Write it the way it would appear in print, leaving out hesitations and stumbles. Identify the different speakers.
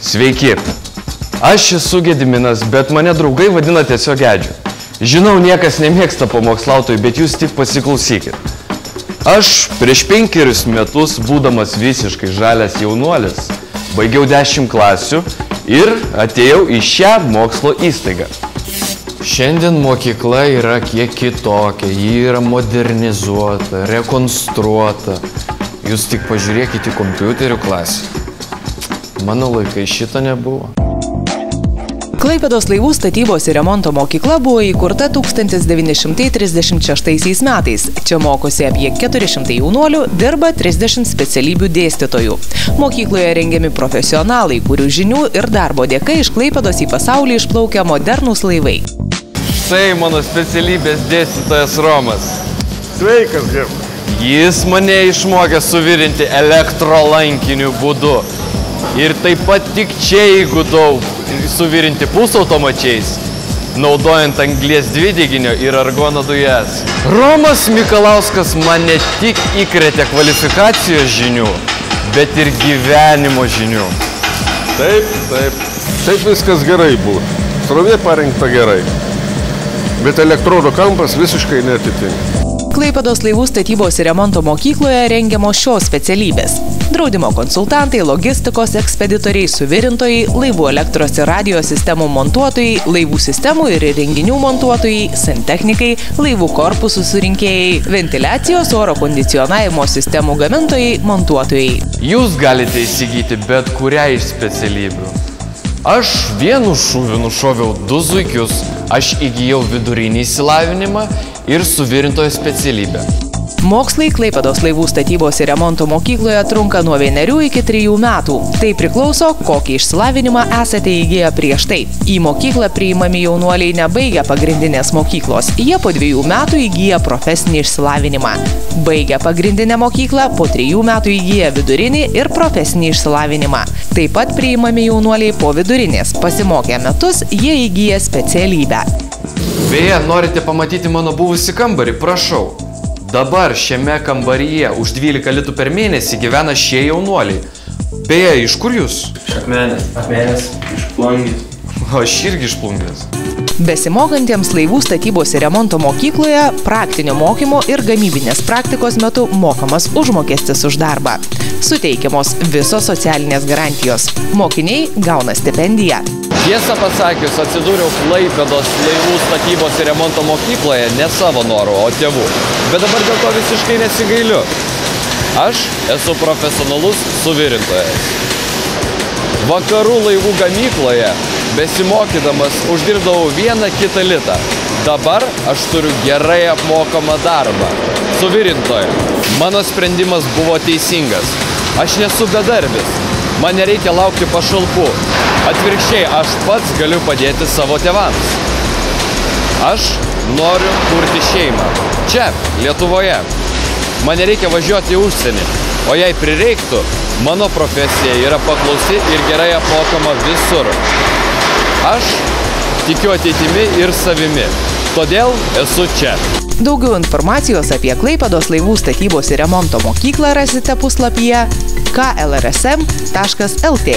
Speaker 1: Sveiki. Aš esu Gediminas, bet mane draugai vadina tiesiog Gedžiu. Žinau, niekas nemėgsta pamokslautojų, bet jūs tik pasiklausykit. Aš prieš 5 metus, būdamas visiškai žalias jaunuolis, baigiau 10 klasių ir atėjau į šią mokslo įstaigą. Šiandien mokykla yra kiek kitokia, ji yra modernizuota, rekonstruota. Jūs tik pažiūrėkite į kompiuterių klasę. Mano laikai šito nebuvo.
Speaker 2: Klaipėdos laivų statybos ir remonto mokykla buvo įkurta 1936 metais. Čia mokosi apie 400 jaunuolių, dirba 30 specialybių dėstytojų. Mokykloje rengiami profesionalai, kurių žinių ir darbo dėka iš Klaipėdos į pasaulį išplaukia modernūs laivai.
Speaker 1: Štai mano specialybės dėstytojas Romas.
Speaker 3: Sveikas, Gem.
Speaker 1: Jis mane išmokė suvirinti elektrolankiniu būdu. Ir taip pat tik čia įgudau suvirinti pusautomačiais, naudojant anglies dvideginio ir argono dujas. Romas Mikalauskas man ne tik įkrėtė kvalifikacijos žinių, bet ir gyvenimo žinių.
Speaker 3: Taip viskas gerai buvo. Srovė parengta gerai, bet elektrodo kampas visiškai neatitinka.
Speaker 2: Klaipėdos laivų statybos ir remonto mokykloje rengiamos šios specialybės. Draudimo konsultantai, logistikos ekspeditoriai, suvirintojai, laivų elektros ir radio sistemų montuotojai, laivų sistemų ir įrenginių montuotojai, santechnikai, laivų korpusų surinkėjai, ventiliacijos oro kondicionavimo sistemų gamintojai, montuotojai.
Speaker 1: Jūs galite įsigyti bet kurią iš specialybių. Aš vienu šūviu nušoviau 2 zuikius, aš įgijau vidurinį išsilavinimą ir suvirintojo specialybę.
Speaker 2: Mokslai Klaipėdos laivų statybos ir remonto mokykloje trunka nuo 1 iki 3 metų. Tai priklauso, kokį išsilavinimą esate įgiję prieš tai. Į mokyklą priimami jaunuoliai nebaigę pagrindinės mokyklos. Jie po 2 metų įgyja profesinį išsilavinimą. Baigę pagrindinę mokyklą, po 3 metų įgyja vidurinį ir profesinį išsilavinimą. Taip pat priimami jaunuoliai po vidurinės. Pasimokę metus, jie įgyja specialybę.
Speaker 1: Beje, norite pamatyti mano buvusį kambarį? Prašau. Dabar šiame kambaryje už 12 litų per mėnesį gyvena šie jaunuoliai. Beje, iš kur jūs?
Speaker 4: Iš Akmenės, iš Plungės.
Speaker 1: Aš irgi iš Plungės.
Speaker 2: Besimokantiems laivų statybos ir remonto mokykloje praktinio mokymo ir gamybinės praktikos metu mokamas užmokestis už darbą. Suteikiamos visos socialinės garantijos. Mokiniai gauna stipendiją.
Speaker 1: Tiesą pasakius, atsidūriau Klaipėdos laivų statybos ir remonto mokykloje ne savo noru, o tėvų. Bet dabar dėl to visiškai nesigailiu. Aš esu profesionalus suvirintojas. Vakarų laivų gamykloje besimokydamas uždirbdavau 1-2 litą. Dabar aš turiu gerai apmokamą darbą. Suvirintojo. Mano sprendimas buvo teisingas. Aš nesu bedarbis. Man nereikia laukti pašalpų. Atvirkščiai, aš pats galiu padėti savo tėvams. Aš noriu kurti šeimą. Čia, Lietuvoje. Man nereikia važiuoti į užsienį. O jei prireiktų, mano profesija yra paklausi ir gerai apmokama visur. Aš tikiu ateitimi ir savimi. Todėl esu čia.
Speaker 2: Daugiau informacijos apie Klaipėdos laivų statybos ir remonto mokyklą rasite puslapyje klrsm.lt.